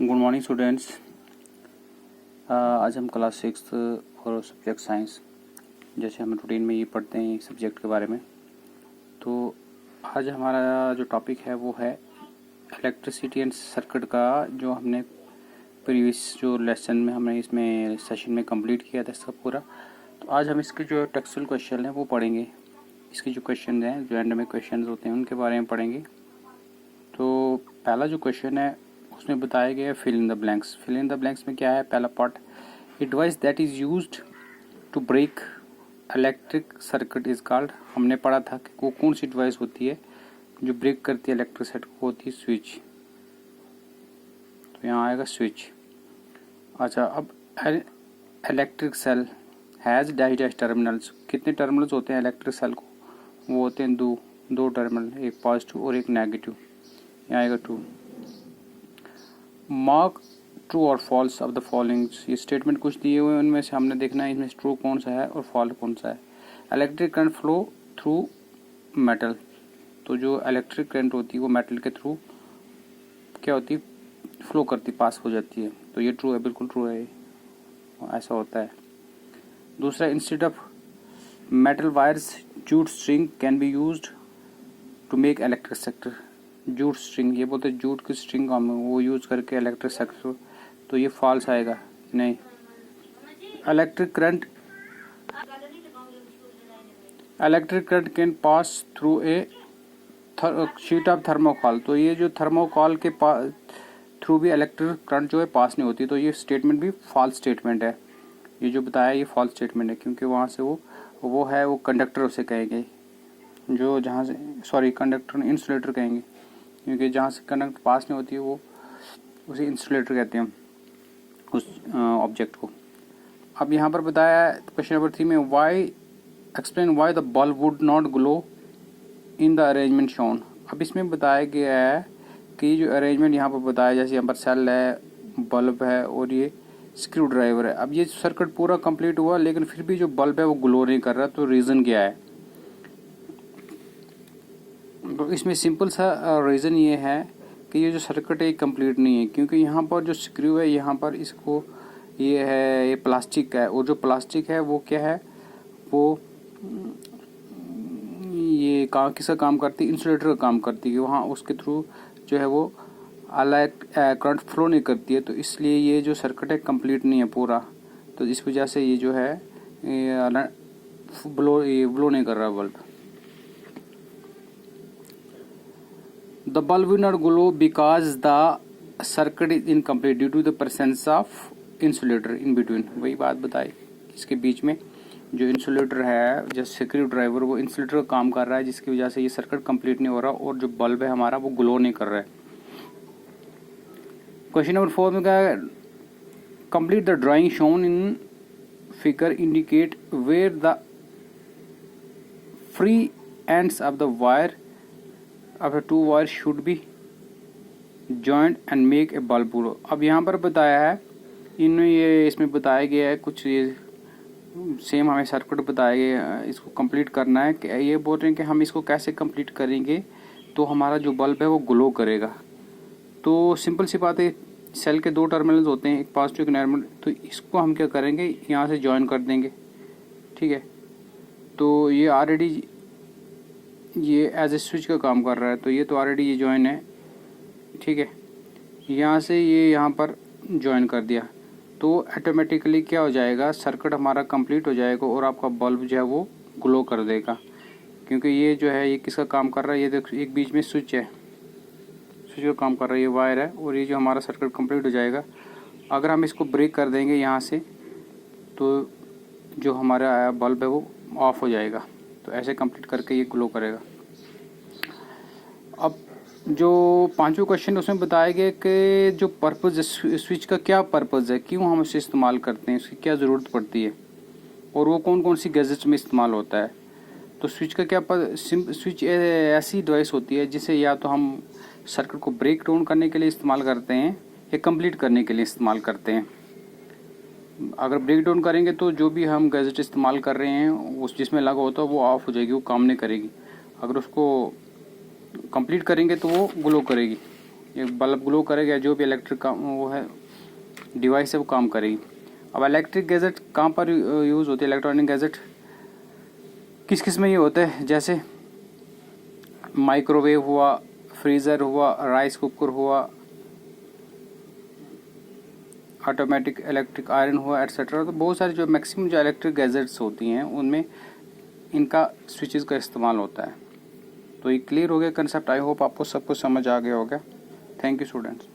Good morning students. आज हम class 6 और सब्जेक्ट साइंस, जैसे हम रूटीन में ये पढ़ते हैं सब्जेक्ट के बारे में। तो आज हमारा जो टॉपिक है वो है इलेक्ट्रिसिटी एंड सर्किट का, जो हमने प्रीवियस जो लेसन में हमने इसमें सेशन में कंप्लीट किया था इसका पूरा। तो आज हम इसके जो टेक्सुअल क्वेश्चन हैं वो पढ़ेंगे। इसके जो क्वेश्चन हैं, जो एंड में क्वेश्चन होते हैं, उनके बारे में पढ़ेंगे। तो पहला जो क्वेश्चन है उसमें बताया गया है fill in the blanks. Fill in the blanks में क्या है? पहला part, a device that is used to break electric circuit is called. हमने पढ़ा था कि वो कौन सी डिवाइस होती है जो ब्रेक करती है इलेक्ट्रिक सर्किट को, होती है स्विच। तो यहाँ आएगा स्विच। अच्छा, अब electric cell has dash dash terminals. कितने टर्मिनल्स होते हैं इलेक्ट्रिक सेल को? वो होते हैं दो टर्मिनल, एक पॉजिटिव और एक नेगेटिव। यहाँ आएगा 2। मार्क ट्रू और फॉल्स ऑफ द फॉलोइंग। ये स्टेटमेंट कुछ दिए हुए हैं, उनमें से हमने देखना है इसमें ट्रू कौन सा है और फॉल्स कौन सा है। Electric current flow through metal. तो जो इलेक्ट्रिक करंट होती है वो मेटल के थ्रू क्या होती है? फ्लो करती, पास हो जाती है। तो ये ट्रू है, बिल्कुल ट्रू है, ऐसा होता है। दूसरा, instead of metal wires jute string can be used to make electric circuit. Jute string, ये बोलते हैं जूट की स्ट्रिंग हम वो यूज़ करके इलेक्ट्रिक सर्किट। तो ये फॉल्स आएगा, नहीं। Electric current can pass through a sheet of thermocol. तो ये जो थर्मोकॉल के थ्रू भी इलेक्ट्रिक करंट जो है पास नहीं होती। तो ये स्टेटमेंट भी फॉल्स स्टेटमेंट है। ये जो बताया ये फॉल्स स्टेटमेंट है, क्योंकि वहाँ से वो कंडक्टर उसे कहेंगे, जो जहाँ से कंडक्टर इंसुलेटर कहेंगे, क्योंकि जहाँ से करंट पास नहीं होती है वो उसे इंसुलेटर कहते हैं उस ऑब्जेक्ट को। अब यहाँ पर बताया है क्वेश्चन नंबर 3 में, explain why the bulb would not glow in the arrangement shown. अब इसमें बताया गया है कि जो अरेंजमेंट यहाँ पर बताया, जैसे यहाँ पर सेल है, बल्ब है और ये स्क्रू ड्राइवर है। अब ये सर्किट पूरा कंप्लीट हुआ, लेकिन फिर भी जो बल्ब है वो ग्लो नहीं कर रहा। तो रीज़न क्या है? तो इसमें सिंपल सा रीज़न ये है कि ये जो सर्किट है कंप्लीट नहीं है, क्योंकि यहाँ पर जो स्क्रू है, यहाँ पर इसको ये है, ये प्लास्टिक का है, और जो प्लास्टिक है वो क्या है, वो ये किसका काम करती है? इंसुलेटर का काम करती है। वहाँ उसके थ्रू जो है वो करंट फ्लो नहीं करती है। तो इसलिए ये जो सर्किट है कंप्लीट नहीं है पूरा। तो इस वजह से ये जो है ब्लो नहीं कर रहा bulb. The bulb will not glow because the circuit is incomplete due to the presence of insulator in between। वही बात बताई, इसके बीच में जो इंसुलेटर है, जैसे स्क्रू ड्राइवर, वो इंसुलेटर का काम कर रहा है, जिसकी वजह से ये सर्किट कंप्लीट नहीं हो रहा और जो बल्ब है हमारा वो ग्लो नहीं कर रहा है। क्वेश्चन नंबर 4 में क्या है? Complete the drawing shown in figure, indicate where the free ends of the wire अब 2 wire should be joint and make a bulb glow. अब यहाँ पर बताया है इसमें बताया गया है कुछ, ये सेम हमें सर्किट बताया गया है, इसको कंप्लीट करना है। कि ये बोल रहे हैं कि हम इसको कैसे कंप्लीट करेंगे तो हमारा जो बल्ब है वो ग्लो करेगा। तो सिंपल सी बात है, सेल के 2 टर्मिनल्स होते हैं, एक पॉजिटिव एक नेगेटिव। तो इसको हम क्या करेंगे, यहाँ से जॉइन कर देंगे, ठीक है। तो ये ऑलरेडी ये एज ए स्विच का काम कर रहा है, तो ये तो ऑलरेडी ये जॉइन है, ठीक है। यहाँ से ये यहाँ पर जॉइन कर दिया, तो ऑटोमेटिकली क्या हो जाएगा, सर्किट हमारा कंप्लीट हो जाएगा और आपका बल्ब जो है वो ग्लो कर देगा। क्योंकि ये जो है ये किसका काम कर रहा है? ये देखो, एक बीच में स्विच है, स्विच का काम कर रहा है, ये वायर है, और ये जो हमारा सर्किट कंप्लीट हो जाएगा। अगर हम इसको ब्रेक कर देंगे यहाँ से, तो जो हमारा बल्ब है वो ऑफ हो जाएगा। तो ऐसे कंप्लीट करके ये ग्लो करेगा। अब जो 5वां क्वेश्चन है उसमें बताया गया कि जो पर्पज़ स्विच का क्या पर्पज़ है, क्यों हम इसे इस्तेमाल करते हैं, उसकी क्या ज़रूरत पड़ती है, और वो कौन कौन सी गैजेट्स में इस्तेमाल होता है। तो स्विच का क्या स्विच ऐसी डिवाइस होती है जिसे या तो हम सर्किट को ब्रेक डाउन करने के लिए इस्तेमाल करते हैं या कंप्लीट करने के लिए इस्तेमाल करते हैं। अगर ब्रेक डाउन करेंगे तो जो भी हम गैजेट इस्तेमाल कर रहे हैं उस जिसमें लगा होता है वो ऑफ हो जाएगी, वो काम नहीं करेगी। अगर उसको कंप्लीट करेंगे तो वो ग्लो करेगी। ये बल्ब ग्लो करेगा, जो भी इलेक्ट्रिक काम वो है डिवाइस है वो काम करेगी। अब इलेक्ट्रिक गैजेट कहाँ पर यूज़ होते हैं? इलेक्ट्रॉनिक गैजेट किस किस में ये होते हैं? जैसे माइक्रोवेव हुआ, फ्रीज़र हुआ, राइस कुकर हुआ, ऑटोमेटिक इलेक्ट्रिक आयरन हुआ, एट्सेट्रा। तो बहुत सारे जो मैक्सिमम जो इलेक्ट्रिक गैजेट्स होती हैं उनमें इनका स्विचेस का इस्तेमाल होता है। तो ये क्लियर हो गया कंसेप्ट। आई होप आपको सब कुछ समझ आ गया होगा। Thank you students.